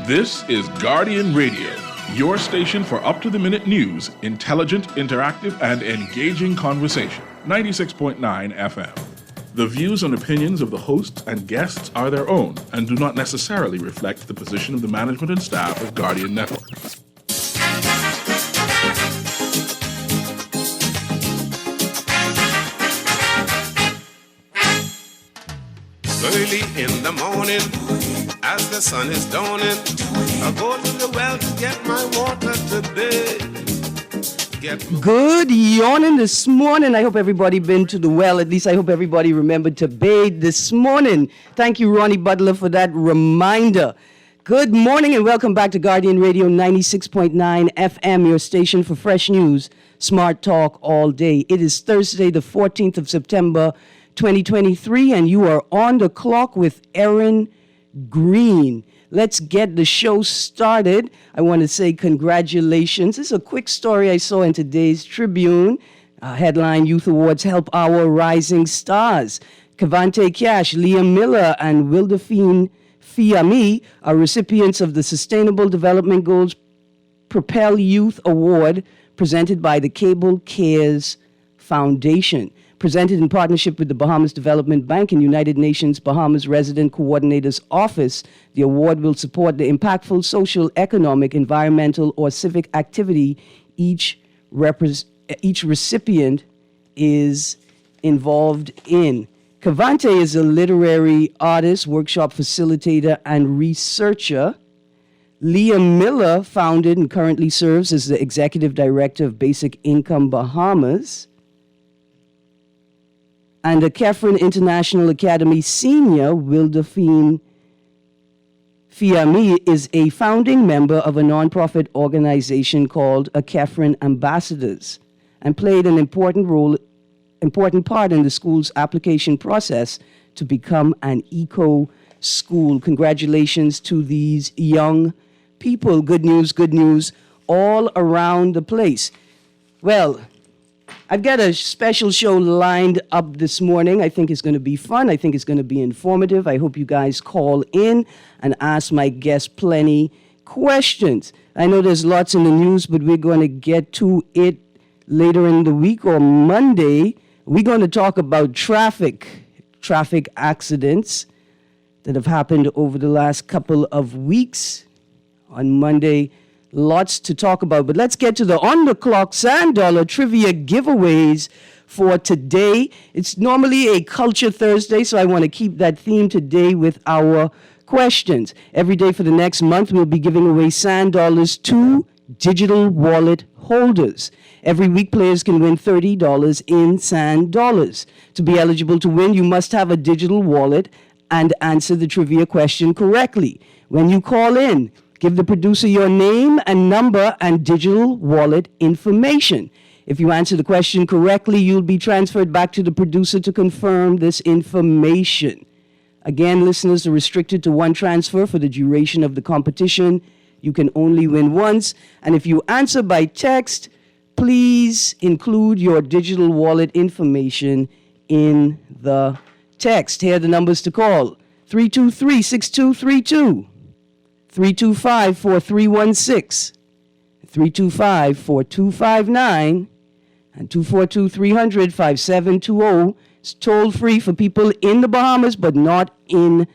This is Guardian Radio, your station for up-to-the-minute news, intelligent, interactive, and engaging conversation. 96.9 FM. The views and opinions of the hosts and guests are their own and do not necessarily reflect the position of the management and staff of Guardian Network. Early in the morning, as the sun is dawning, I go to the well to get my water today. Good yawning this morning. I hope everybody been to the well. At least I hope everybody remembered to bathe this morning. Thank you, Ronnie Butler, for that reminder. Good morning and welcome back to Guardian Radio 96.9 FM, your station for fresh news, smart talk all day. It is Thursday, the 14th of September, 2023, and you are on the clock with Erin, Greene. Let's get the show started. I want to say congratulations. This is a quick story I saw in today's Tribune. Headline: Youth Awards help our rising stars. Cavante Cash, Liam Miller, and Wildefine Fiami are recipients of the Sustainable Development Goals Propel Youth Award presented by the Cable Cares Foundation. Presented in partnership with the Bahamas Development Bank and United Nations Bahamas Resident Coordinator's Office, the award will support the impactful social, economic, environmental, or civic activity each recipient is involved in. Cavante is a literary artist, workshop facilitator, and researcher. Liam Miller founded and currently serves as the executive director of Basic Income Bahamas. And the Kefren International Academy senior, Wildefine Fiami, is a founding member of a nonprofit organization called a Kefren Ambassadors and played an important part in the school's application process to become an eco school. Congratulations to these young people. Good news all around the place. Well, I've got a special show lined up this morning. I think it's going to be fun. I think it's going to be informative. I hope you guys call in and ask my guests plenty questions. I know there's lots in the news, but we're going to get to it later in the week or Monday. We're going to talk about traffic accidents that have happened over the last couple of weeks. On Monday, lots to talk about, but let's get to the on-the-clock Sand Dollar trivia giveaways for today. It's normally a Culture Thursday, so I want to keep that theme today with our questions. Every day for the next month, we'll be giving away Sand Dollars to digital wallet holders. Every week, players can win $30 in Sand Dollars. To be eligible to win, you must have a digital wallet and answer the trivia question correctly. When you call in, give the producer your name and number and digital wallet information. If you answer the question correctly, you'll be transferred back to the producer to confirm this information. Again, listeners are restricted to one transfer for the duration of the competition. You can only win once. And if you answer by text, please include your digital wallet information in the text. Here are the numbers to call: 323-6232. 325-4316, 325-4259, and 242-300-5720. It's toll free for people in the Bahamas, but not in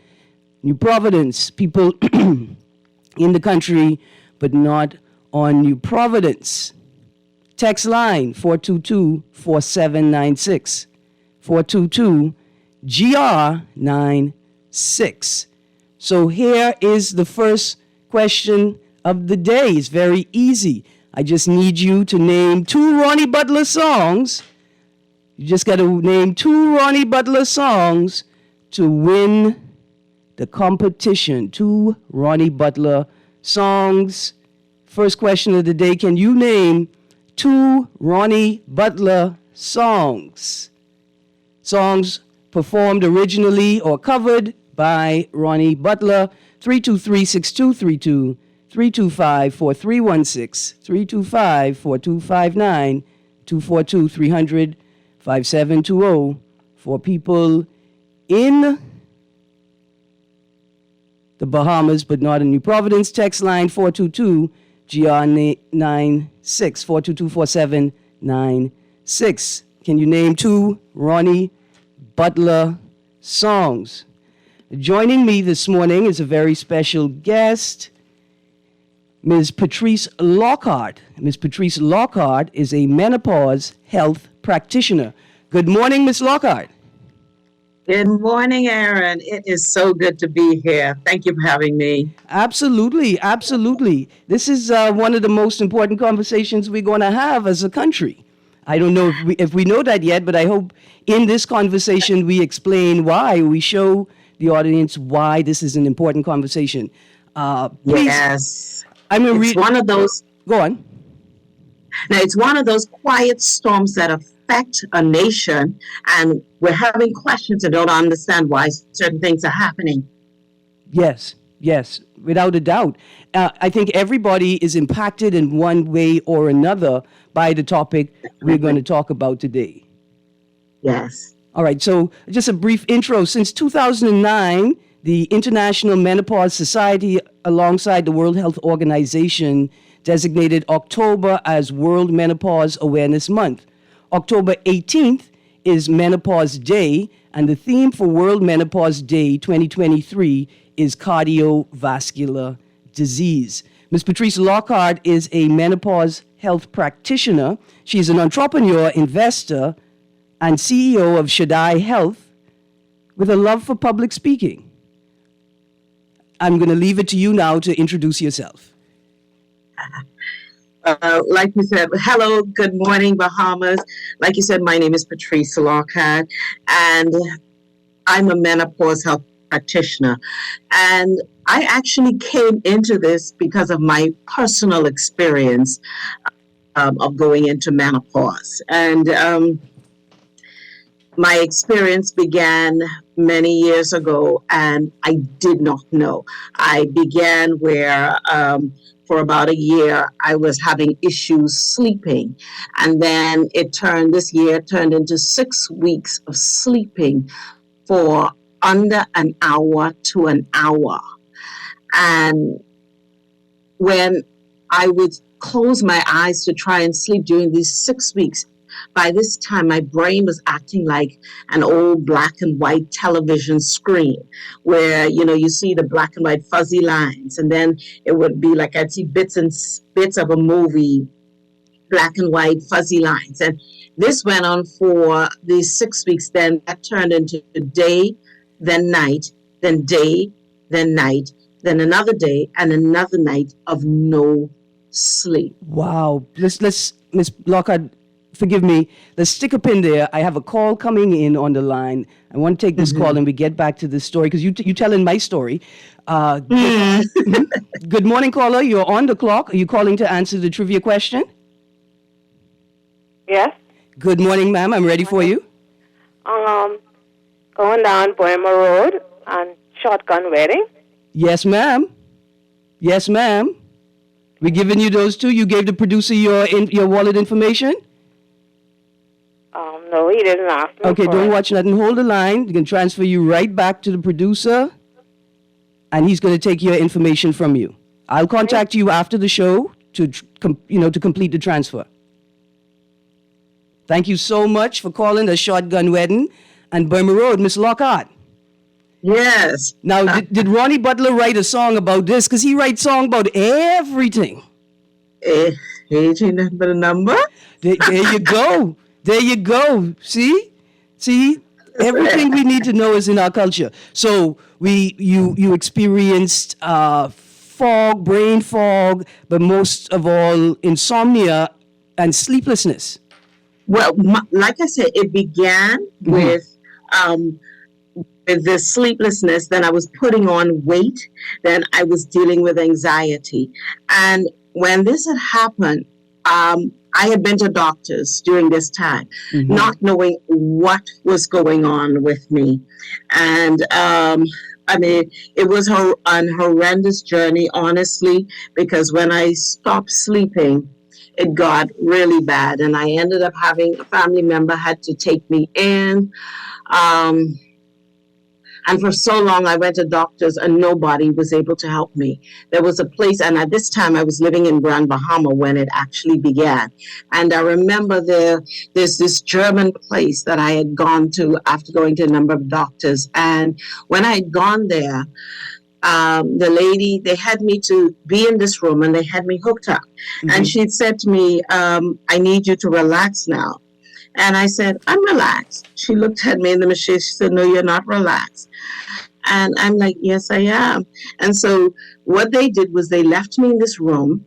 New Providence. People in the country, but not on New Providence. Text line 422-4796, 422-GR96. So here is the first question of the day. It's very easy. I just need you to name two Ronnie Butler songs. You just got to name two Ronnie Butler songs to win the competition. Two Ronnie Butler songs. First question of the day: can you name two Ronnie Butler songs? Songs performed originally or covered by Ronnie Butler. 323-6232, 325-4316, 325-4259, 242-300-5720 for people in the Bahamas, but not in New Providence. Text line 422-GR96, 422-4796. Can you name 2 Ronnie Butler songs? Joining me this morning is a very special guest, Ms. Patrice Lockhart. Ms. Patrice Lockhart is a menopause health practitioner. Good morning, Ms. Lockhart. Good morning, Erin. It is so good to be here. Thank you for having me. Absolutely, absolutely. This is one of the most important conversations we're going to have as a country. I don't know if we know that yet, but I hope in this conversation we explain why, we show the audience why this is an important conversation. Please, Yes. It's one of those. Go on. Now, it's one of those quiet storms that affect a nation, and we're having questions and don't understand why certain things are happening. Yes, without a doubt. I think everybody is impacted in one way or another by the topic we're going to talk about today. Yes. All right, so just a brief intro. Since 2009, the International Menopause Society, alongside the World Health Organization, designated October as World Menopause Awareness Month. October 18th is Menopause Day, and the theme for World Menopause Day 2023 is cardiovascular disease. Ms. Patrice Lockhart is a menopause health practitioner. She's an entrepreneur, investor, and CEO of Shaddai Health with a love for public speaking. I'm going to leave it to you now to introduce yourself. Like you said, hello, good morning, Bahamas. Like you said, my name is Patrice Lockhart, and I'm a menopause health practitioner. And I actually came into this because of my personal experience of going into menopause. And my experience began many years ago, and I did not know. I began where for about a year, I was having issues sleeping. And then this year turned into 6 weeks of sleeping for under an hour to an hour. And when I would close my eyes to try and sleep during these 6 weeks, by this time, my brain was acting like an old black and white television screen where, you see the black and white fuzzy lines. And then it would be like I'd see bits of a movie, black and white fuzzy lines. And this went on for these 6 weeks. Then that turned into day, then night, then day, then night, then another day and another night of no sleep. Wow. Let's Ms. Lockhart, forgive me. Let's stick a pin there. I have a call coming in on the line. I want to take this call and we get back to this story because you telling my story. Good morning, caller. You're on the clock. Are you calling to answer the trivia question? Yes. Good morning, ma'am. I'm ready for you. Going down Burma Road and Shotgun Wedding. Yes, ma'am. Yes, ma'am. We're giving you those 2. You gave the producer your wallet information? No, he didn't ask me. Okay, don't watch nothing. Hold the line. You can transfer you right back to the producer, and he's going to take your information from you. I'll contact you after the show to complete the transfer. Thank you so much for calling the Shotgun Wedding and Burma Road, Miss Lockhart. Yes. Now, did Ronnie Butler write a song about this? Because he writes song about everything. Age ain't nothing but a number. There you go. There you go. See, everything we need to know is in our culture. So you experienced fog, brain fog, but most of all insomnia and sleeplessness. Well, like I said, it began with the sleeplessness. Then I was putting on weight. Then I was dealing with anxiety. And when this had happened, I had been to doctors during this time, not knowing what was going on with me. And it was an horrendous journey, honestly, because when I stopped sleeping, it got really bad. And I ended up having a family member had to take me in. And And for so long, I went to doctors and nobody was able to help me. There was a place, and at this time, I was living in Grand Bahama when it actually began. And I remember there's this German place that I had gone to after going to a number of doctors. And when I had gone there, the lady, they had me to be in this room and they had me hooked up. Mm-hmm. And she said to me, I need you to relax now. And I said, I'm relaxed. She looked at me in the machine. She said, no, you're not relaxed. And I'm like, yes, I am. And so what they did was they left me in this room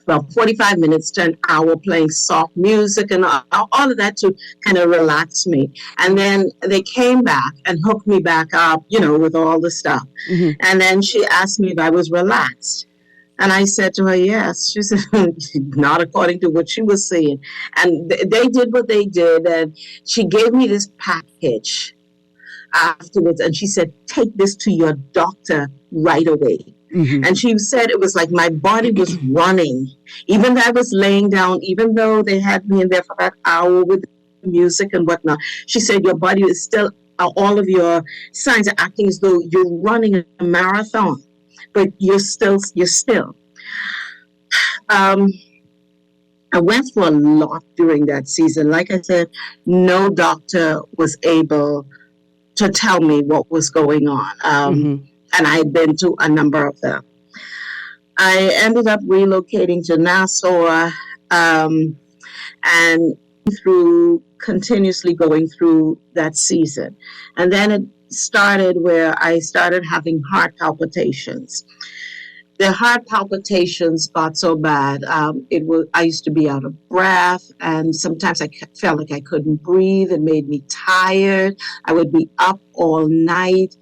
about 45 minutes to an hour playing soft music and all of that to kind of relax me. And then they came back and hooked me back up, with all the stuff. Mm-hmm. And then she asked me if I was relaxed. And I said to her, yes. She said, not according to what she was saying. And they did what they did. And she gave me this package afterwards. And she said, take this to your doctor right away. Mm-hmm. And she said it was like my body was running. Even though I was laying down, even though they had me in there for that hour with music and whatnot, she said, your body is still, all of your signs are acting as though you're running a marathon. But you're still. I went through a lot during that season. Like I said, no doctor was able to tell me what was going on. Mm-hmm. And I had been to a number of them. I ended up relocating to Nassau and continuously going through that season. And then it started where I started having heart palpitations. The heart palpitations got so bad. I used to be out of breath, and sometimes I felt like I couldn't breathe. It made me tired. I would be up all night.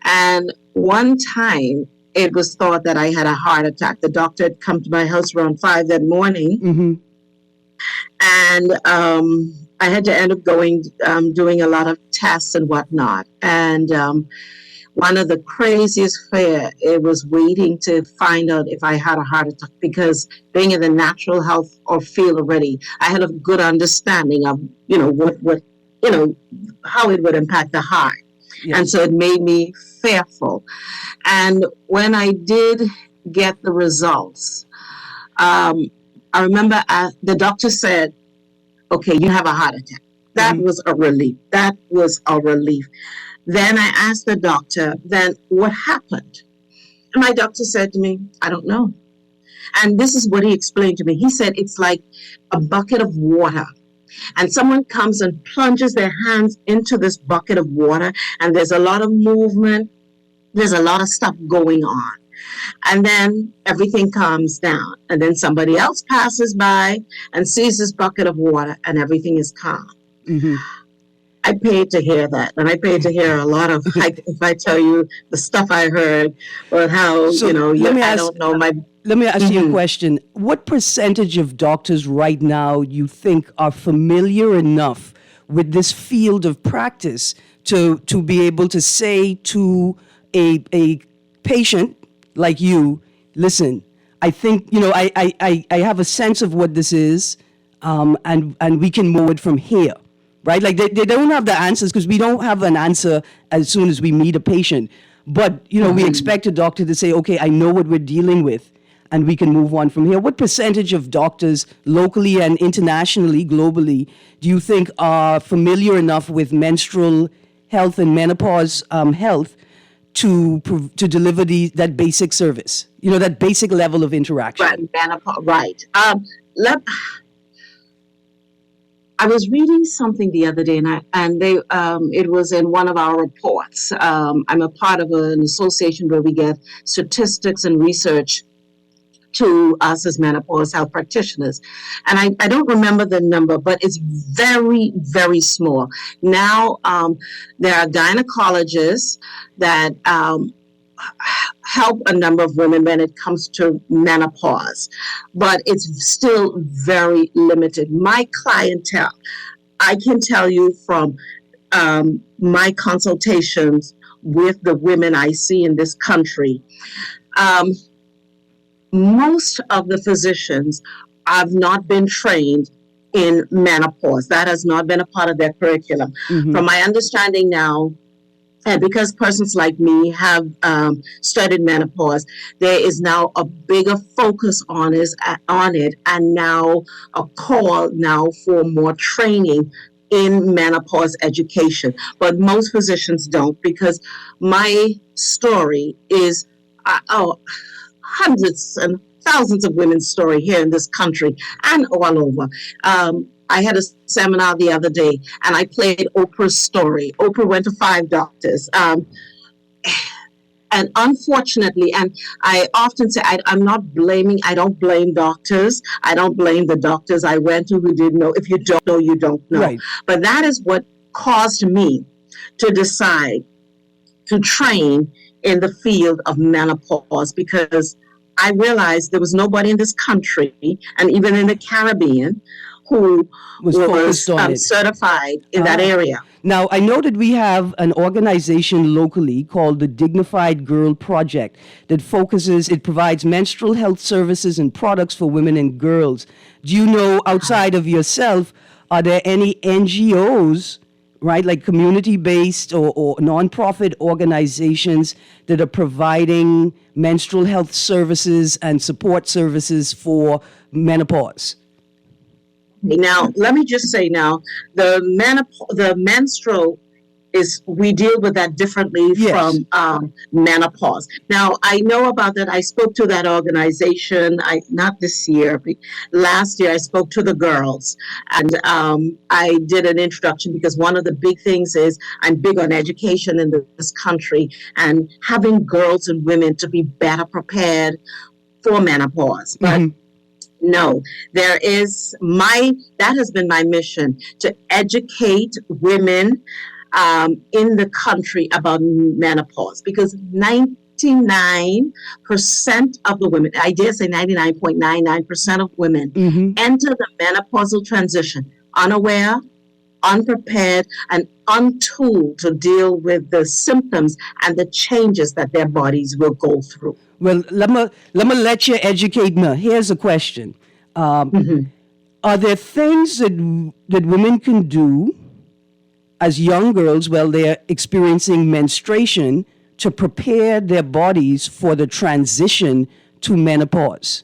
And one time, it was thought that I had a heart attack. The doctor had come to my house around 5 that morning, Mm-hmm. and I had to end up doing a lot of tests and whatnot. And one of the craziest fear, it was waiting to find out if I had a heart attack, because being in the natural health or field already, I had a good understanding of, what how it would impact the heart. Yes. And so it made me fearful. And when I did get the results, I remember the doctor said, okay, you have a heart attack. That Mm-hmm. was a relief. That was a relief. Then I asked the doctor, then what happened? And my doctor said to me, I don't know. And this is what he explained to me. He said, it's like a bucket of water. And someone comes and plunges their hands into this bucket of water, and there's a lot of movement. There's a lot of stuff going on. And then everything calms down. And then somebody else passes by and sees this bucket of water, and everything is calm. Mm-hmm. I paid to hear that, and I paid to hear a lot of. If I tell you the stuff I heard, or how So I ask, don't know my. Let me ask you a Mhm. question. What percentage of doctors right now you think are familiar enough with this field of practice to be able to say to a patient like you, listen, I think, I have a sense of what this is, and we can move it from here, right? Like they don't have the answers, because we don't have an answer as soon as we meet a patient. But, we expect a doctor to say, okay, I know what we're dealing with, and we can move on from here. What percentage of doctors locally and internationally, globally, do you think are familiar enough with menstrual health and menopause health to deliver that basic service, that basic level of interaction? Right, menopause, right. I was reading something the other day, it was in one of our reports. I'm a part of an association where we get statistics and research to us as menopause health practitioners. And I don't remember the number, but it's very, very small. Now, there are gynecologists that help a number of women when it comes to menopause, but it's still very limited. My clientele, I can tell you from my consultations with the women I see in this country, most of the physicians have not been trained in menopause. That has not been a part of their curriculum. Mm-hmm. From my understanding now, And because persons like me have studied menopause, there is now a bigger focus on it, and now a call now for more training in menopause education. But most physicians don't, because my story is hundreds and thousands of women's story here in this country and all over. I had a seminar the other day, and I played Oprah's story. Oprah went to 5 doctors. And unfortunately, and I often say, I don't blame doctors. I don't blame the doctors I went to who didn't know. If you don't know, you don't know. Right. But that is what caused me to decide to train in the field of menopause, because I realized there was nobody in this country and even in the Caribbean who Was focused on it. certified in that area. Now, I know that we have an organization locally called the Dignified Girl Project that it provides menstrual health services and products for women and girls. Do you know, outside of yourself, are there any NGOs, right, like community-based or nonprofit organizations that are providing menstrual health services and support services for menopause? Now, let me just say the menstrual we deal with that differently from menopause. Now, I know about that. I spoke to that organization, not this year, but last year I spoke to the girls, and I did an introduction, because one of the big things is I'm big on education in this country and having girls and women to be better prepared for menopause. But no, that has been my mission, to educate women in the country about menopause, because 99% of the women, I dare say 99.99% of women, enter the menopausal transition unaware, unprepared, and untooled to deal with the symptoms and the changes that their bodies will go through. Well, let me let you educate me. Here's a question. Are there things that women can do as young girls while they're experiencing menstruation to prepare their bodies for the transition to menopause?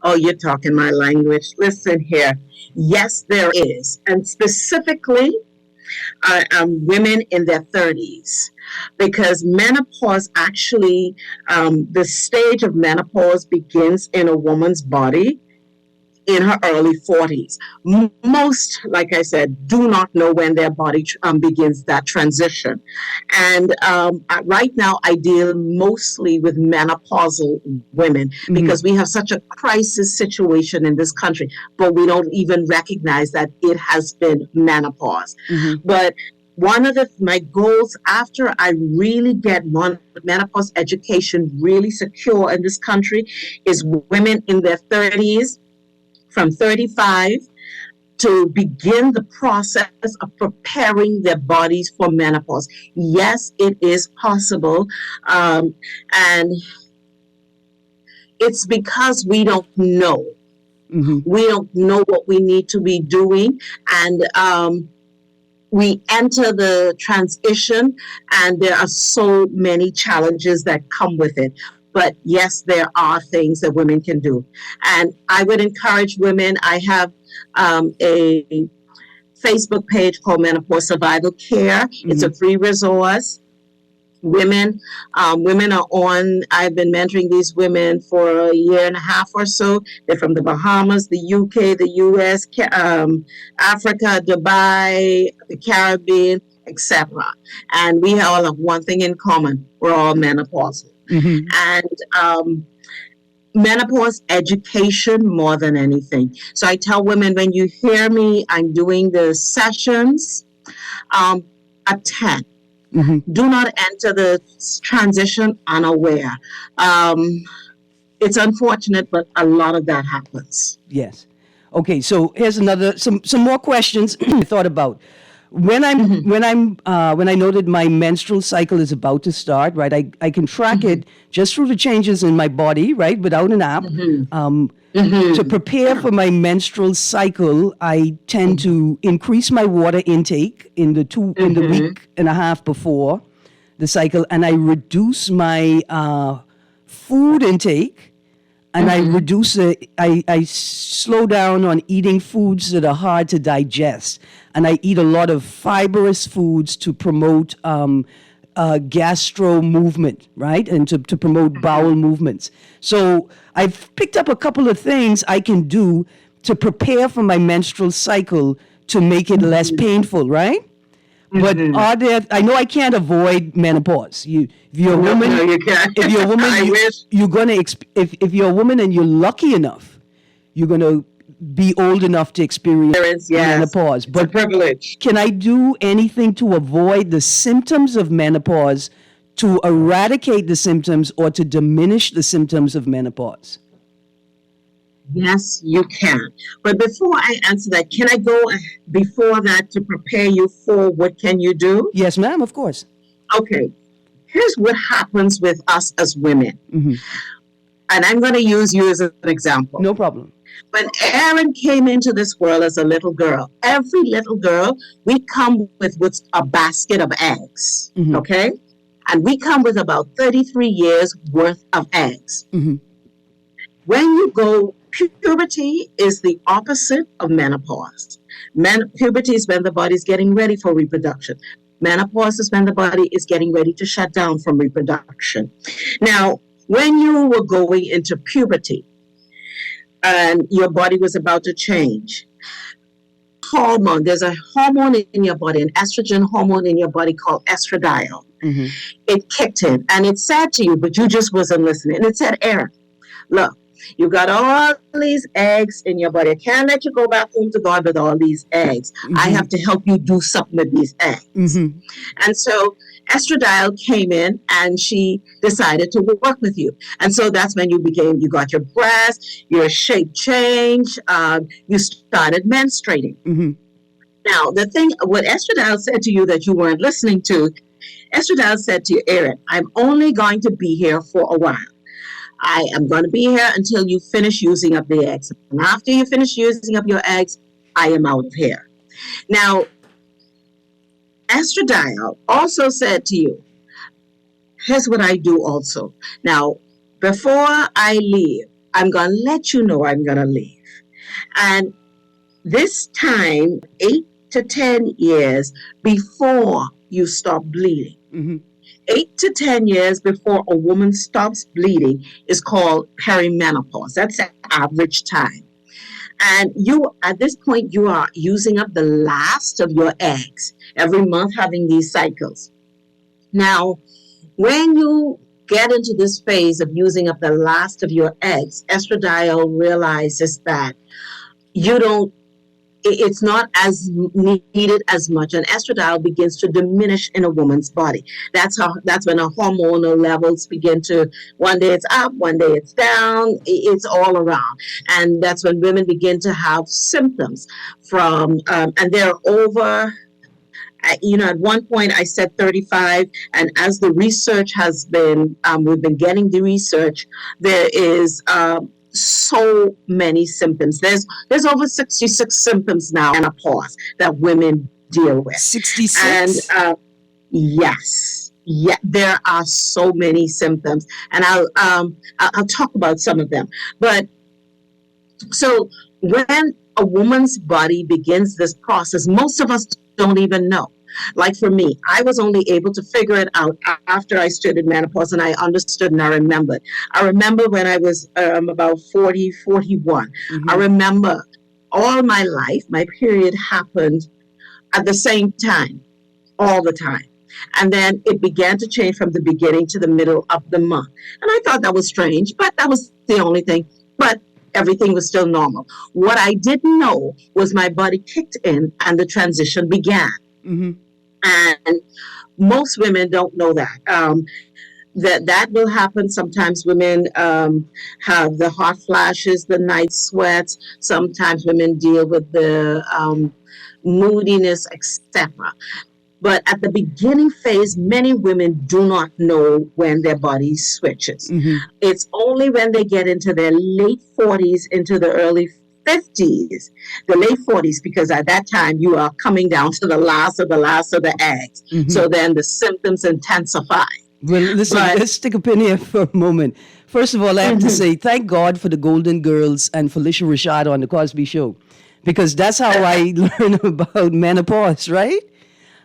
Oh, you're talking my language. Listen here. Yes, there is. And specifically, women in their 30s, because menopause actually, the stage of menopause begins in a woman's body in her early 40s. Most, like I said, do not know when their body begins that transition. And right now, I deal mostly with menopausal women, because we have such a crisis situation in this country, but we don't even recognize that it has been menopause. But one of my goals, after I really get menopause education really secure in this country, is women in their 30s, from 35, to begin the process of preparing their bodies for menopause. Yes, it is possible. And it's because we don't know. We don't know what we need to be doing. And we enter the transition, and there are so many challenges that come with it. But yes, there are things that women can do. And I would encourage women. I have a Facebook page called Menopause Survival Care. It's a free resource. Women are on. I've been mentoring these women for a year and a half or so. They're from the Bahamas, the UK, the US, Africa, Dubai, the Caribbean, etc. And we all have one thing in common: we're all menopausal. And menopause education more than anything. So I tell women, when you hear me, I'm doing the sessions, attend. Do not enter the transition unaware. It's unfortunate, but a lot of that happens. Yes. Okay, so here's some more questions I thought about. when I know that my menstrual cycle is about to start, right? I can track it just through the changes in my body, right? Without an app. To prepare for my menstrual cycle, I tend to increase my water intake in the week and a half before the cycle, and I reduce my food intake, and I slow down on eating foods that are hard to digest, and I eat a lot of fibrous foods to promote gastro movement, right? And to promote bowel movements. So I've picked up a couple of things I can do to prepare for my menstrual cycle to make it less painful, right? But I know I can't avoid menopause. If you're a woman, No, you can't. if you're a woman, I wish. you're gonna if you're a woman and you're lucky enough, you're gonna be old enough to experience Yes. menopause. It's a But privilege. can I do anything to avoid the symptoms of menopause, to eradicate the symptoms, or to diminish the symptoms of menopause? Yes, you can. But before I answer that, can I go before that to prepare you for what can you do? Yes, ma'am, of course. Okay. Here's what happens with us as women. And I'm going to use you as an example. No problem. When Erin came into this world as a little girl, every little girl, we come with what's a basket of eggs, okay? And we come with about 33 years worth of eggs. When you go, puberty is the opposite of menopause. Puberty is when the body's getting ready for reproduction. Menopause is when the body is getting ready to shut down from reproduction. Now, when you were going into puberty and your body was about to change, there's a hormone in your body, an estrogen hormone in your body called estradiol. It kicked in and it said to you, but you just wasn't listening. And it said, Erin, look, you got all these eggs in your body. I can't let you go back home to God with all these eggs. I have to help you do something with these eggs. And so estradiol came in and she decided to work with you. And so that's when you got your breasts, your shape changed, you started menstruating. Now, what estradiol said to you that you weren't listening to, estradiol said to you, Erin, I'm only going to be here for a while. I am going to be here until you finish using up the eggs. And after you finish using up your eggs, I am out of here. Now, estradiol also said to you, here's what I do also. Now, before I leave, I'm going to let you know I'm going to leave. And this time, 8 to 10 years before you stop bleeding. 8 to 10 years before a woman stops bleeding is called perimenopause. That's the average time. And at this point, you are using up the last of your eggs every month, having these cycles. Now, when you get into this phase of using up the last of your eggs, estradiol realizes that it's not as needed as much, and estradiol begins to diminish in a woman's body. That's when her hormonal levels begin to, one day it's up, one day it's down, it's all around. And that's when women begin to have symptoms from, and they're over, at one point I said 35, and as the research has been, we've been getting the research, there is, so many symptoms. There's over 66 symptoms now in menopause that women deal with. 66? And yes, there are so many symptoms, and I'll talk about some of them. But so when a woman's body begins this process, most of us don't even know. Like for me, I was only able to figure it out after I started menopause, and I understood and I remembered. I remember when I was about 40, 41. I remember all my life, my period happened at the same time, all the time. And then it began to change from the beginning to the middle of the month. And I thought that was strange, but that was the only thing. But everything was still normal. What I didn't know was my body kicked in and the transition began. And most women don't know that. That will happen. Sometimes women have the hot flashes, the night sweats. Sometimes women deal with the moodiness, etc. But at the beginning phase, many women do not know when their body switches. It's only when they get into their late 40s, into the early 50s, the late 40s, because at that time you are coming down to the last of the eggs. So then the symptoms intensify. Well, listen, But let's stick a pin here for a moment. First of all, I have to say thank God for the Golden Girls and Felicia Rashad on the Cosby Show, because that's how I learned about menopause, right?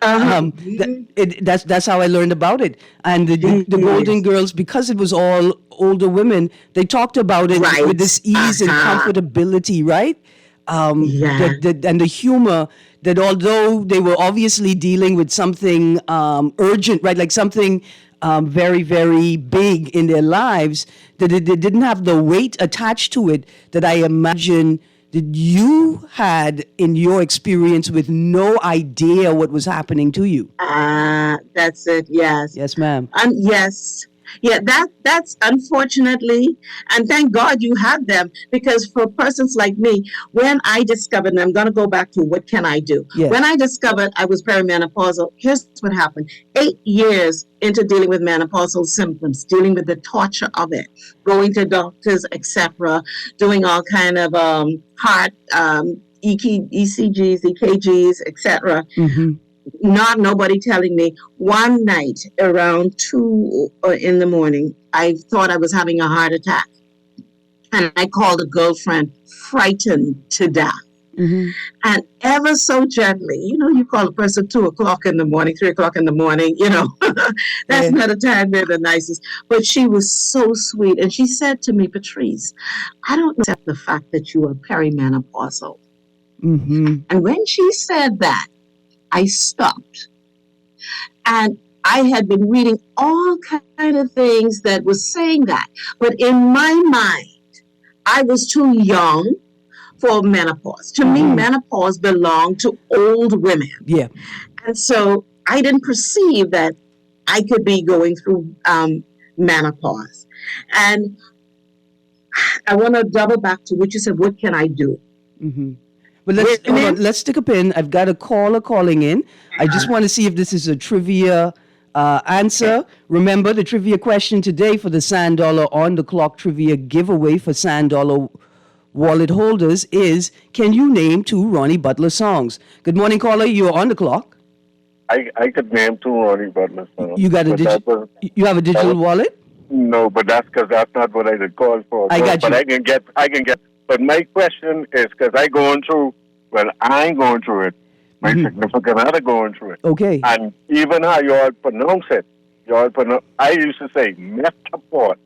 That's how I learned about it. And the Golden Girls, because it was all older women, they talked about it Right. with this ease and comfortability, right? Yeah. And the humor that although they were obviously dealing with something urgent, right, like something very, very big in their lives, that it didn't have the weight attached to it that I imagine that you had in your experience with no idea what was happening to you. That's it. Yes. Yes, ma'am. Yes. Yeah, that's unfortunately, and thank God you had them, because for persons like me, when I discovered, and I'm going to go back to what can I do? Yes. When I discovered I was perimenopausal, here's what happened. 8 years into dealing with menopausal symptoms, dealing with the torture of it, going to doctors, etc., doing all kind of heart ECGs, EKGs, etc. Not nobody telling me. One night around 2 in the morning, I thought I was having a heart attack. And I called a girlfriend, frightened to death. And ever so gently, you call a person 2 o'clock in the morning, 3 o'clock in the morning, that's not a time they're the nicest. But she was so sweet. And she said to me, Patrice, I don't accept the fact that you are perimenopausal. And when she said that, I stopped. And I had been reading all kind of things that was saying that. But in my mind, I was too young for menopause. To me, menopause belonged to old women. Yeah. And so I didn't perceive that I could be going through menopause. And I want to double back to what you said, what can I do? But let's stick a pin. I've got a caller calling in. I just want to see if this is a trivia answer. Remember, the trivia question today for the Sand Dollar on the Clock trivia giveaway for Sand Dollar wallet holders is, can you name 2 Ronnie Butler songs? Good morning, caller. You're on the clock. I could name 2 Ronnie Butler songs. You got you have a digital wallet? No, but that's because that's not what I did call for. I got you. But I can get. But my question is, because I going through. Well, I ain't going through it. My significant other going through it. Okay. And even how you all pronounce it, I used to say metapause,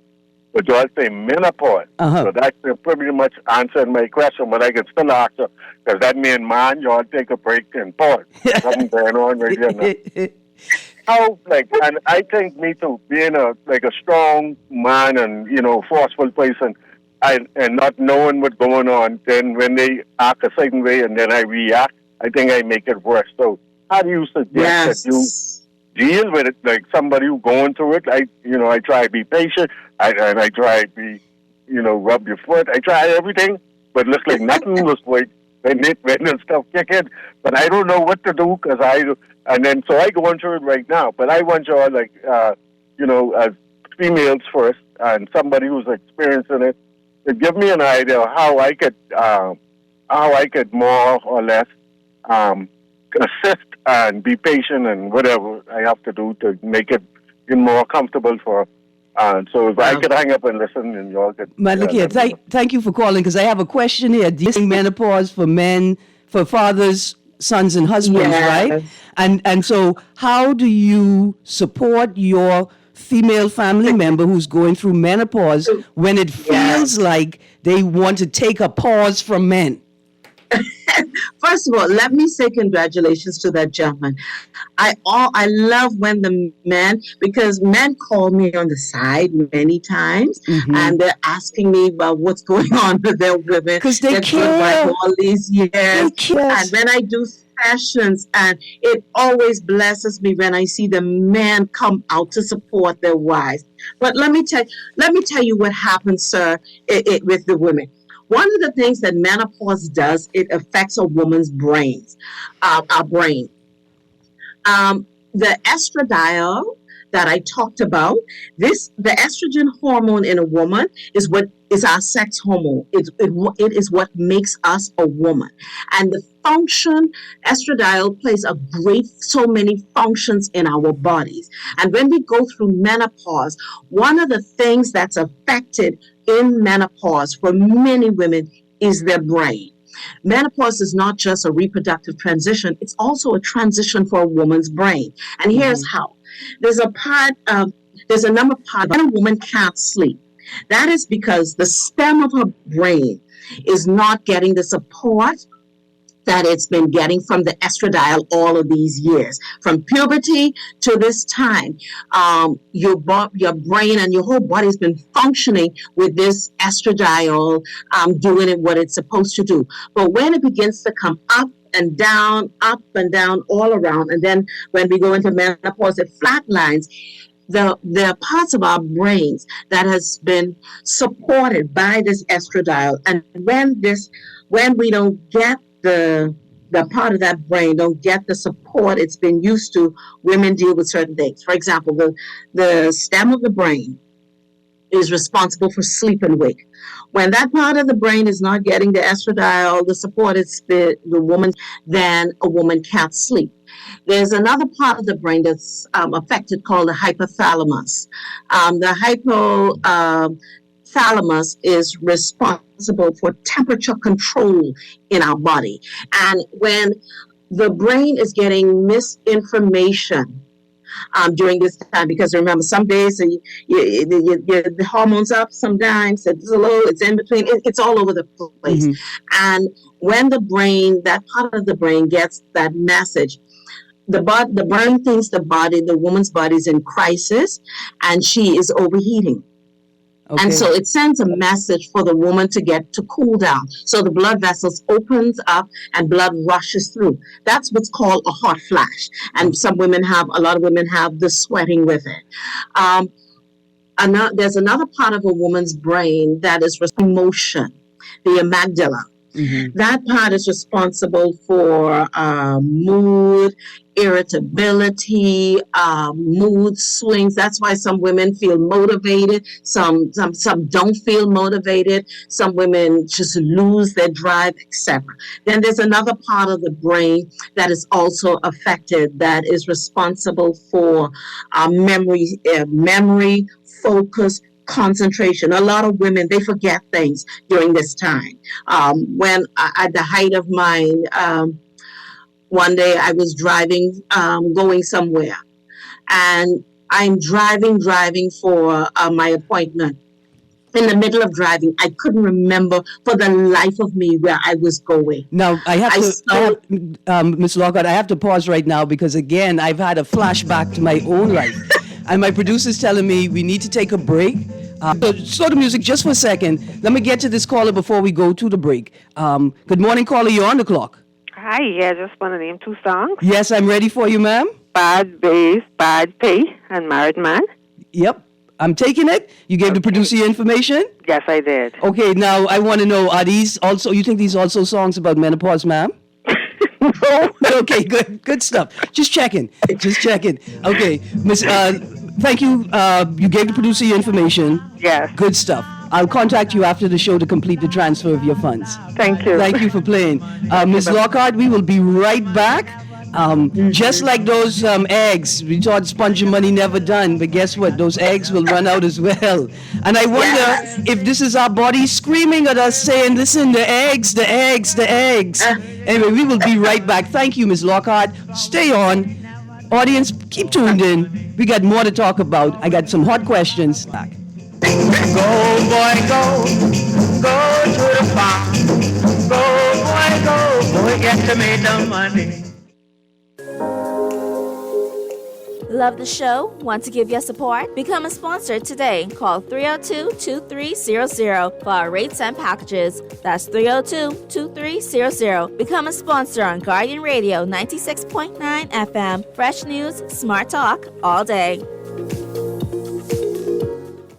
but you all say menopause. So that's pretty much answering my question, but I can still ask her, because that means, man, you all take a break and pause. Something going on right here now. And I think me too, being a strong man and, forceful person, and not knowing what's going on, then when they act a certain way and then I react, I think I make it worse. So how do you suggest that you deal with it? Like somebody who's going through it, I try to be patient, and I try to be, rub your foot. I try everything, but looks like nothing was like when the stuff kick in. But I don't know what to do, so I go into it right now. But I want y'all, as females first, and somebody who's experiencing it, to give me an idea of how I could more or less assist and be patient and whatever I have to do to make it more comfortable for. So if I could hang up and listen, and y'all could. Man, look here. Thank you for calling, because I have a question here. Dealing menopause for men, for fathers, sons, and husbands, right? And so, how do you support your female family member who's going through menopause when it feels like they want to take a pause from men? First of all, let me say congratulations to that gentleman. I love when the men, because men call me on the side many times, and they're asking me about what's going on with their women. Because they care. All these years. And when I do sessions, and it always blesses me when I see the men come out to support their wives. But let me tell you what happens, sir, with the women. One of the things that menopause does, it affects a woman's brains, our brain. The estradiol that I talked about, the estrogen hormone in a woman is what is our sex hormone. It is what makes us a woman. And the function, estradiol plays so many functions in our bodies. And when we go through menopause, one of the things that's affected in menopause for many women is their brain. Menopause is not just a reproductive transition, it's also a transition for a woman's brain. And here's how. There's a number of parts when a woman can't sleep. That is because the stem of her brain is not getting the support that it's been getting from the estradiol all of these years. From puberty to this time, your brain and your whole body's been functioning with this estradiol, doing it what it's supposed to do. But when it begins to come up and down all around, and then when we go into menopause, it flatlines. There are parts of our brains that has been supported by this estradiol, and when we don't get the part of that brain, don't get the support it's been used to, women deal with certain things. For example, the stem of the brain is responsible for sleep and wake. When that part of the brain is not getting the estradiol, the support it's the woman, then a woman can't sleep. There's another part of the brain that's affected called the hypothalamus. The hypothalamus is responsible for temperature control in our body. And when the brain is getting misinformation during this time, because remember, some days the hormones up, sometimes it's low, it's in between, it's all over the place. And when the brain, that part of the brain gets that message, the brain thinks the woman's body is in crisis and she is overheating. Okay. And so it sends a message for the woman to cool down. So the blood vessels opens up and blood rushes through. That's what's called a hot flash. And a lot of women have the sweating with it. There's another part of a woman's brain that is emotion, the amygdala. That part is responsible for mood, irritability, mood swings. That's why some women feel motivated, some don't feel motivated, some women just lose their drive, etc. Then there's another part of the brain that is also affected, that is responsible for memory, focus, concentration. A lot of women, they forget things during this time. When at the height of mine, one day I was driving, going somewhere, and I'm driving for my appointment. In the middle of driving, I couldn't remember for the life of me where I was going. Now, Ms. Lockhart, I have to pause right now because, again, I've had a flashback to my own life. And my producer's telling me we need to take a break. So slow the music just for a second. Let me get to this caller before we go to the break. Good morning, caller. You're on the clock. Hi, yeah, just want to name 2 songs. Yes, I'm ready for you, ma'am. Bad Bass, Bad Pay, and Married Man. Yep, I'm taking it. You gave the producer your information? Yes, I did. Okay, now I want to know, you think these also songs about menopause, ma'am? No. Okay, good stuff. Just checking. Okay, Miss, thank you. You gave the producer your information. Yes. Good stuff. I'll contact you after the show to complete the transfer of your funds. Thank you. Thank you for playing. Ms. Lockhart, we will be right back. Just like those eggs, we thought sponging money never done, but guess what? Those eggs will run out as well. And I wonder if this is our body screaming at us saying, listen, the eggs. Anyway, we will be right back. Thank you, Ms. Lockhart. Stay on. Audience, keep tuned in. We got more to talk about. I got some hot questions. Back. Go, boy, go to the farm. Go, boy, get to make the money. Love the show? Want to give your support? Become a sponsor today. Call 302-2300 for our rates and packages. That's 302-2300. Become a sponsor on Guardian Radio 96.9 FM. Fresh news, smart talk, all day.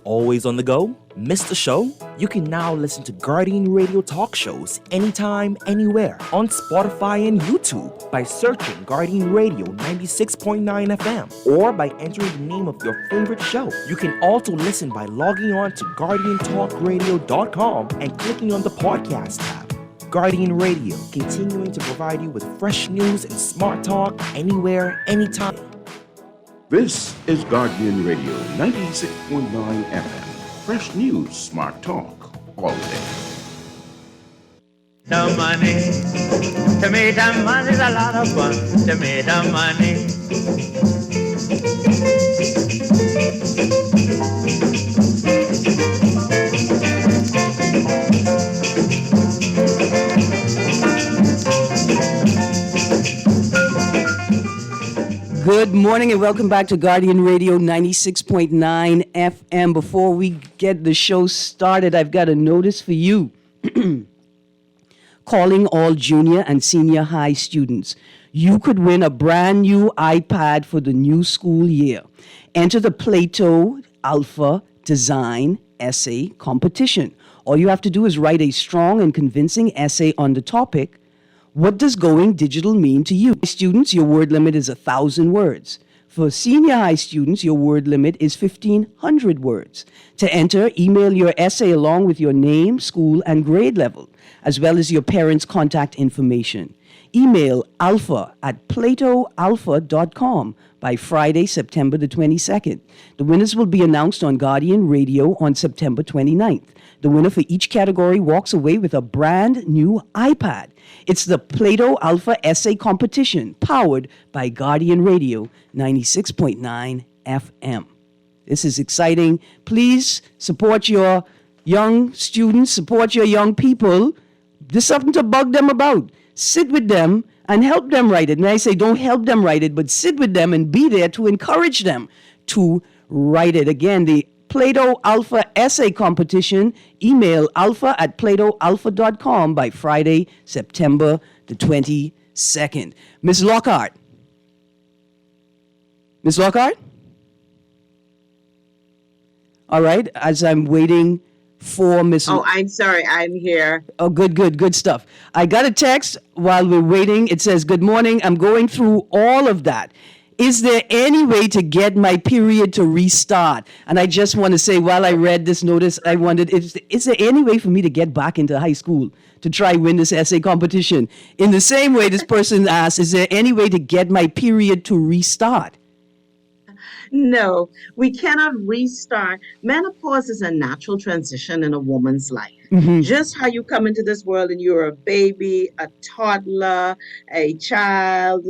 Always on the go? Missed the show? You can now listen to Guardian Radio talk shows anytime, anywhere on Spotify and YouTube by searching Guardian Radio 96.9 FM or by entering the name of your favorite show. You can also listen by logging on to GuardianTalkRadio.com and clicking on the podcast tab. Guardian Radio, continuing to provide you with fresh news and smart talk anywhere, anytime. This is Guardian Radio 96.9 FM. Fresh news, smart talk, all day. The money, to me the money's a lot of fun, to me the money. Good morning and welcome back to Guardian Radio 96.9 FM. Before we get the show started, I've got a notice for you. Calling all junior and senior high students. You could win a brand new iPad for the new school year. Enter the Plato Alpha Design Essay Competition. All you have to do is write a strong and convincing essay on the topic. What does going digital mean to you? Students, your word limit is 1,000 words. For senior high students, your word limit is 1,500 words. To enter, email your essay along with your name, school, and grade level, as well as your parents' contact information. Email alpha@platoalpha.com by Friday, September the 22nd. The winners will be announced on Guardian Radio on September 29th. The winner for each category walks away with a brand new iPad. It's the Plato Alpha Essay Competition, powered by Guardian Radio 96.9 FM. This is exciting. Please support your young students, support your young people. There's something to bug them about. Sit with them and help them write it. And I say don't help them write it, but sit with them and be there to encourage them to write it. Again, the Plato Alpha Essay Competition, email alpha@platoalpha.com by Friday, September the 22nd. Ms. Lockhart. Ms. Lockhart? All right, as I'm waiting for Ms. Oh, I'm sorry, I'm here. Oh, good stuff. I got a text while we're waiting. It says, good morning, I'm going through all of that. Is there any way to get my period to restart? And I just want to say, while I read this notice, I wondered, is there any way for me to get back into high school to try win this essay competition? In the same way, this person asked, is there any way to get my period to restart? No, we cannot restart. Menopause is a natural transition in a woman's life. Mm-hmm. Just how you come into this world and you're a baby, a toddler, a child,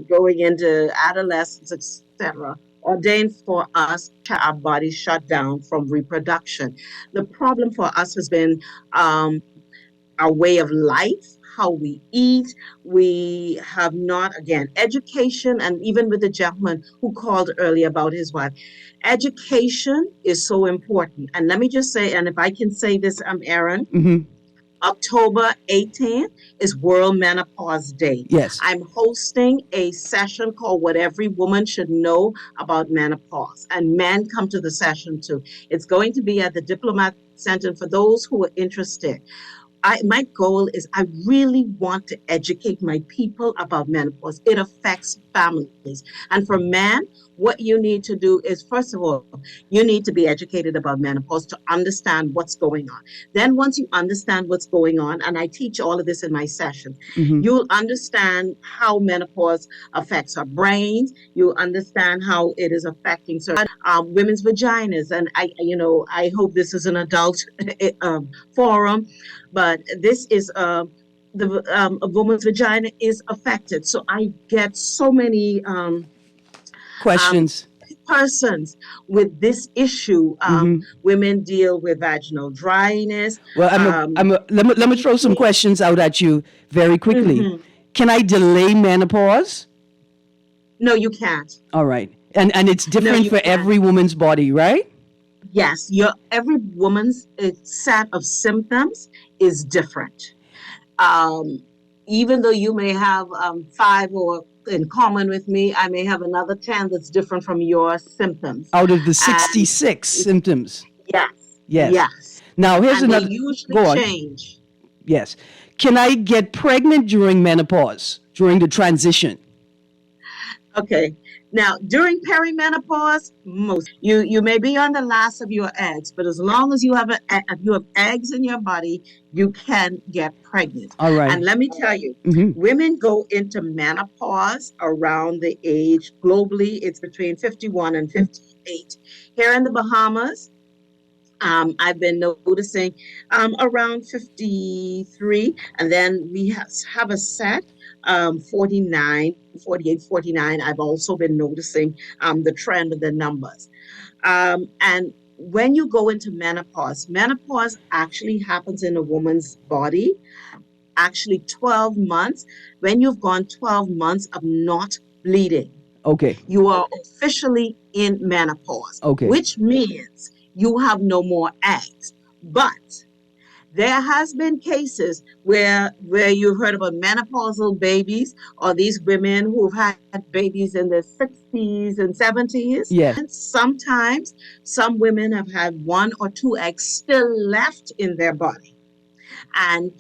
going into adolescence, etc., ordained for us to our bodies shut down from reproduction. The problem for us has been our way of life, how we eat. We have not, again, education, and even with the gentleman who called earlier about his wife, education is so important. And let me just say, and if I can say this, Erin, mm-hmm. October 18th is World Menopause Day. Yes. I'm hosting a session called What Every Woman Should Know About Menopause. And men come to the session too. It's going to be at the Diplomat Center for those who are interested. My goal is I really want to educate my people about menopause. It affects families. And for men, what you need to do is, first of all, you need to be educated about menopause to understand what's going on. Then once you understand what's going on, and I teach all of this in my sessions, mm-hmm. you'll understand how menopause affects our brains. You'll understand how it is affecting women's vaginas. And I hope this is an adult forum, but this is a woman's vagina is affected. So I get so many questions. Persons with this issue. Mm-hmm. Women deal with vaginal dryness. Well, let me throw some questions out at you very quickly. Mm-hmm. Can I delay menopause? No, you can't. All right. And it's different for every woman's body, right? Yes. Every woman's set of symptoms is different. Even though you may have 5 or in common with me, I may have another 10 that's different from your symptoms. Out of the 66 symptoms. Yes. Yes. Yes. Now, here's And they another. usually Go on. change. Yes. Can I get pregnant during menopause, during the transition? Okay. Now, during perimenopause, you may be on the last of your eggs, but as long as you have eggs in your body, you can get pregnant. All right. And let me tell you, Mm-hmm. women go into menopause around the age globally. It's between 51 and 58. Here in the Bahamas, I've been noticing around 53, and then we have a set 49, 48, 49. I've also been noticing the trend of the numbers. And when you go into menopause actually happens in a woman's body, actually 12 months. When you've gone 12 months of not bleeding, Okay. you are officially in menopause, Okay. which means you have no more eggs. But there has been cases where you've heard about menopausal babies or these women who've had babies in their 60s and 70s. Yes. And sometimes some women have had one or two eggs still left in their body. And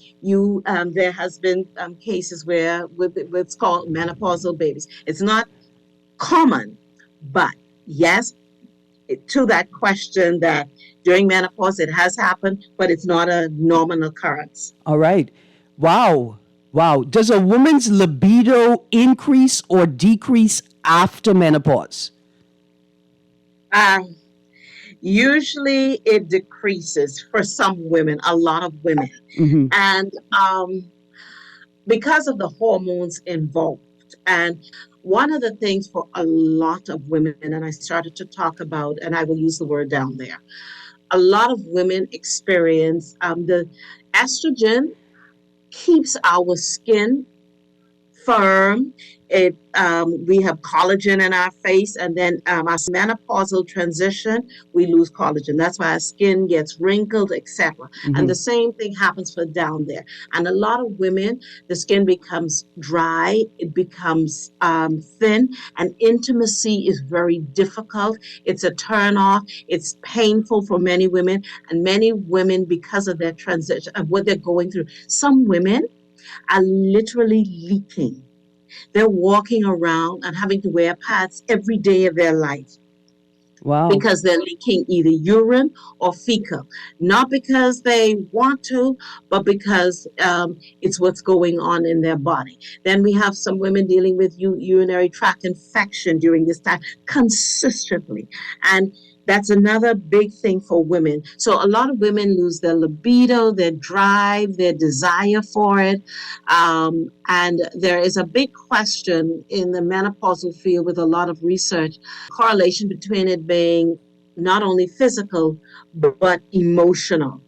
there has been cases where with what's called menopausal babies. It's not common, but yes, to that question that during menopause it has happened, but it's not a normal occurrence. All right. Wow. Wow. Does a woman's libido increase or decrease after menopause? Usually it decreases for some women, a lot of women. Mm-hmm. And because of the hormones involved. And one of the things for a lot of women, and I started to talk about, and I will use the word down there, a lot of women experience the estrogen keeps our skin firm. We have collagen in our face, and then our menopausal transition, we lose collagen. That's why our skin gets wrinkled, etc. Mm-hmm. And the same thing happens for down there. And a lot of women, the skin becomes dry, it becomes thin, and intimacy is very difficult. It's a turn off. It's painful for many women, and many women, because of their transition and what they're going through, some women are literally leaking. They're walking around and having to wear pads every day of their life. Wow. Because they're leaking either urine or fecal. Not because they want to, but because it's what's going on in their body. Then we have some women dealing with urinary tract infection during this time consistently. And that's another big thing for women. So a lot of women lose their libido, their drive, their desire for it. And there is a big question in the menopausal field with a lot of research, correlation between it being not only physical, but emotional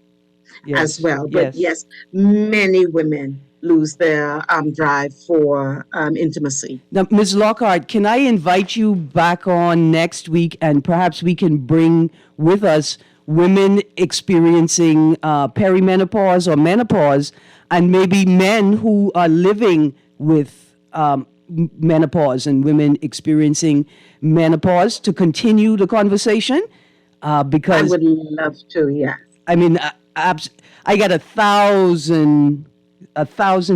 as well. But yes, many women lose their drive for intimacy. Now, Ms. Lockhart, can I invite you back on next week, and perhaps we can bring with us women experiencing perimenopause or menopause, and maybe men who are living with menopause and women experiencing menopause to continue the conversation? Because I would love to, yeah. I mean, I got a thousand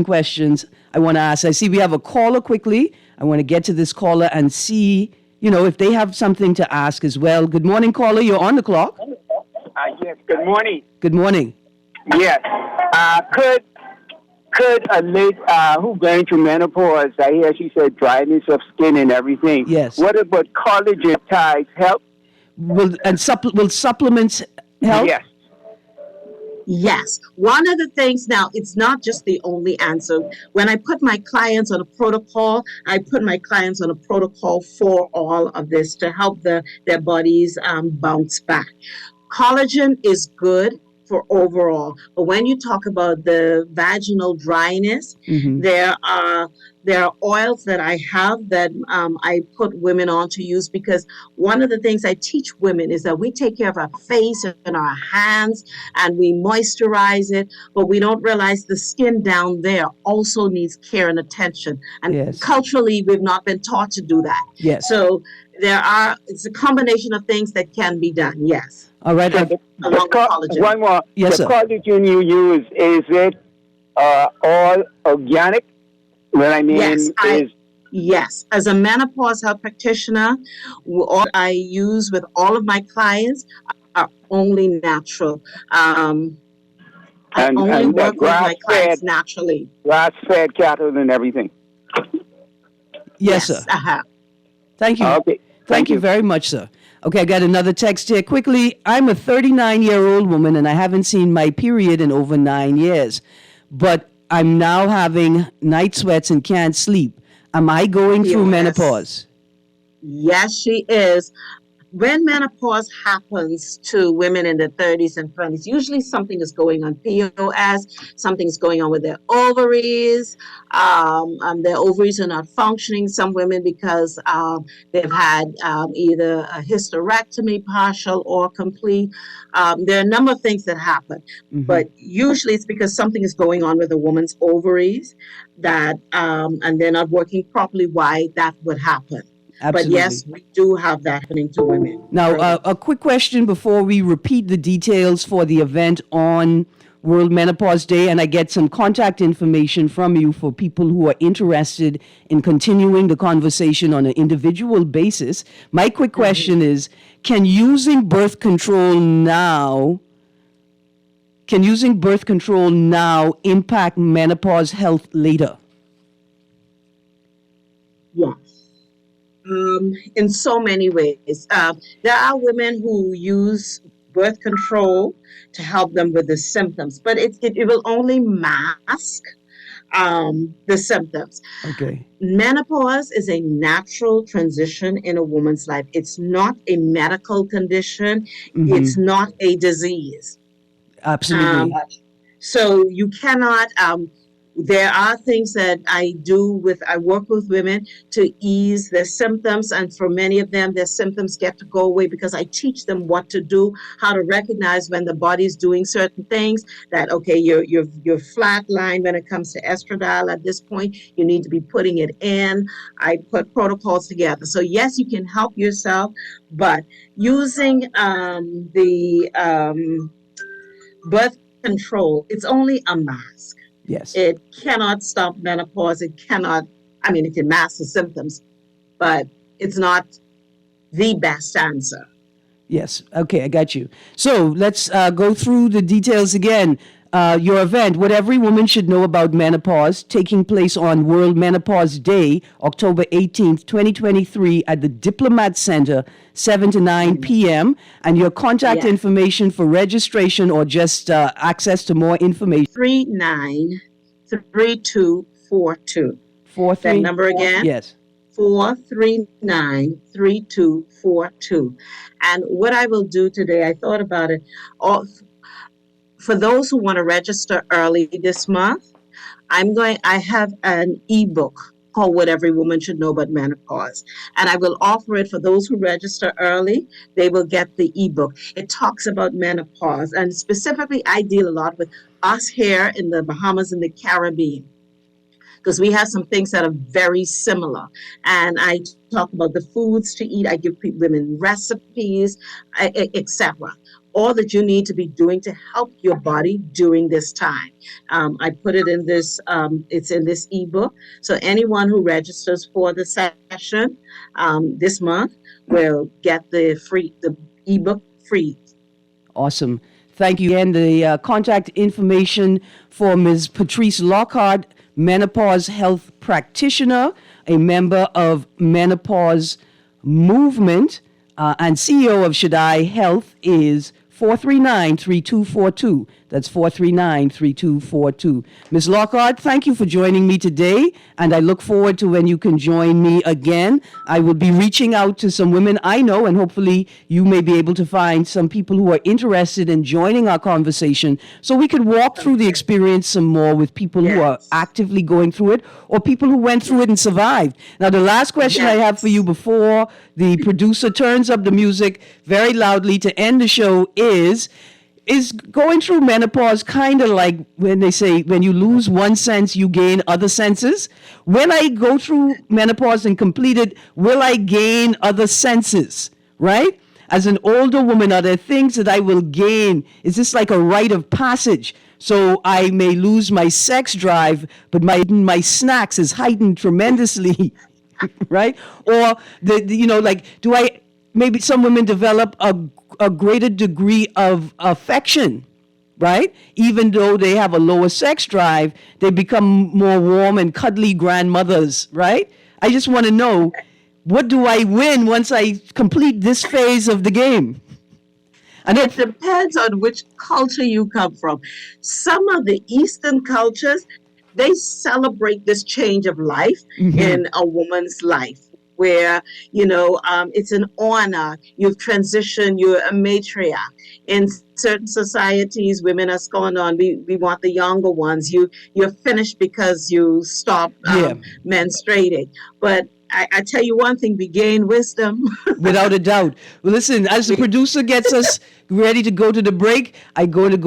questions I want to ask. I see we have a caller quickly. I want to get to this caller and see, if they have something to ask as well. Good morning, caller. You're on the clock. Yes, good morning. Good morning. Yes. Could a lady who going through menopause, I hear she said dryness of skin and everything. Yes. What about collagen ties help? Will supplements help? Yes. Yes. One of the things now, it's not just the only answer. When I put my clients on a protocol, I put my clients on a protocol for all of this to help their bodies bounce back. Collagen is good for overall, but when you talk about the vaginal dryness, Mm-hmm. there are oils that I have that I put women on to use, because one of the things I teach women is that we take care of our face and our hands and we moisturize it, but we don't realize the skin down there also needs care and attention. And Yes. culturally, we've not been taught to do that. Yes. So it's a combination of things that can be done. Yes. All right. So one more. Yes, the sir. collagen you use, is it all organic? What I mean Yes, as a menopause health practitioner, all I use with all of my clients are only natural. I only work with my clients naturally. Grass-fed cattle and everything. Yes, sir. Thank you. Okay. Thank you very much, sir. Okay, I got another text here. Quickly, I'm a 39-year-old woman and I haven't seen my period in over 9 years, but I'm now having night sweats and can't sleep. Am I going through menopause? Yes, she is. When menopause happens to women in their 30s and 20s, usually something is going on POS, something's going on with their ovaries. Their ovaries are not functioning. Some women, because they've had either a hysterectomy, partial or complete. There are a number of things that happen, but usually it's because something is going on with a woman's ovaries that, and they're not working properly, why that would happen. Absolutely. But yes, we do have that happening to women. Now, a quick question before we repeat the details for the event on World Menopause Day, and I get some contact information from you for people who are interested in continuing the conversation on an individual basis. My quick question is, can using birth control now impact menopause health later? Yes. In so many ways. There are women who use birth control to help them with the symptoms, but it will only mask the symptoms. Okay. Menopause is a natural transition in a woman's life. It's not a medical condition. It's not a disease. Absolutely. So you cannot, there are things that I work with women to ease their symptoms. And for many of them, their symptoms get to go away because I teach them what to do, how to recognize when the body's doing certain things that, okay, you're flat line when it comes to estradiol at this point, you need to be putting it in. I put protocols together. So yes, you can help yourself, but using the birth control, it's only a mask. Yes. It cannot stop menopause. It can mask the symptoms, but it's not the best answer. Yes. Okay, I got you. So let's go through the details again. Your event, What Every Woman Should Know About Menopause, taking place on World Menopause Day, October 18th, 2023, at the Diplomat Center, 7 to 9 p.m. And your contact information for registration or just access to more information. 393242. That number again? Yes. 4393242. And what I will do today, I thought about it. For those who want to register early this month, I have an ebook called What Every Woman Should Know About Menopause. And I will offer it for those who register early. They will get the ebook. It talks about menopause. And specifically, I deal a lot with us here in the Bahamas and the Caribbean, because we have some things that are very similar. And I talk about the foods to eat. I give women recipes, etc. All that you need to be doing to help your body during this time. I put it in this, it's in this ebook. So anyone who registers for the session this month will get the ebook free. Awesome. Thank you. And the contact information for Ms. Patrice Lockhart, menopause health practitioner, a member of Menopause Movement, and CEO of Shaddai Health, is 439-3242. That's 439-3242. Ms. Lockhart, thank you for joining me today, and I look forward to when you can join me again. I will be reaching out to some women I know, and hopefully you may be able to find some people who are interested in joining our conversation so we could walk through the experience some more with people who are actively going through it or people who went through it and survived. Now, the last question I have for you before the producer turns up the music very loudly to end the show is, is going through menopause kind of like when they say when you lose one sense, you gain other senses? When I go through menopause and complete it, will I gain other senses, right? As an older woman, are there things that I will gain? Is this like a rite of passage? So I may lose my sex drive, but my snacks is heightened tremendously, right? Or like, do I? Maybe some women develop a greater degree of affection, right? Even though they have a lower sex drive, they become more warm and cuddly grandmothers, right? I just want to know, what do I win once I complete this phase of the game? And it depends on which culture you come from. Some of the Eastern cultures, they celebrate this change of life in a woman's life, where, it's an honor. You've transitioned, you're a matriarch. In certain societies, women are going on, we want the younger ones. You're finished because you stopped menstruating. But I tell you one thing, we gain wisdom. Without a doubt. Well, listen, as the producer gets us ready to go to the break, I'm going to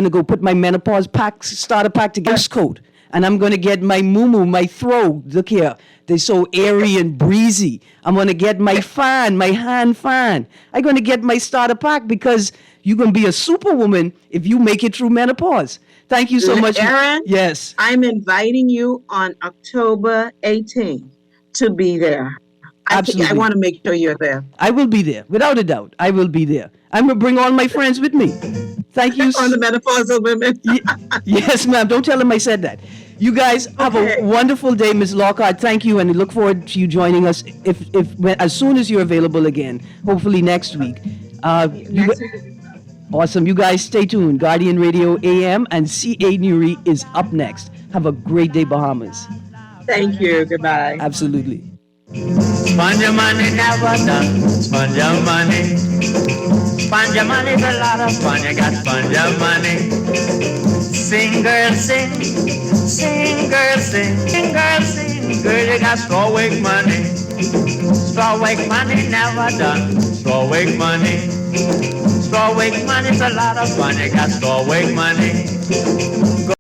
go put my menopause starter pack to guest coat. And I'm going to get my muumuu, my throw. Look here. They're so airy and breezy. I'm going to get my fan, my hand fan. I'm going to get my starter pack because you're going to be a superwoman if you make it through menopause. Thank you so much. Erin, yes. I'm inviting you on October 18th to be there. Absolutely. I want to make sure you're there. I will be there, without a doubt. I will be there. I'm going to bring all my friends with me. Thank you. On the menopausal women. Yes, ma'am. Don't tell them I said that. You guys have a wonderful day, Ms. Lockhart. Thank you, and I look forward to you joining us as soon as you're available again. Hopefully next week. Awesome. You guys stay tuned. Guardian Radio AM and C.A. Nuri is up next. Have a great day, Bahamas. Thank you. Goodbye. Absolutely. Spend your money, never done. Spend your money. Spend your money's a lot of fun. You got spend your money. Sing, girl, sing. Sing, girl, sing. Sing, girl, sing. Girl, you got straw wig money. Straw wig money, never done. Straw wig money. Straw wig money's a lot of fun. You got straw wig money.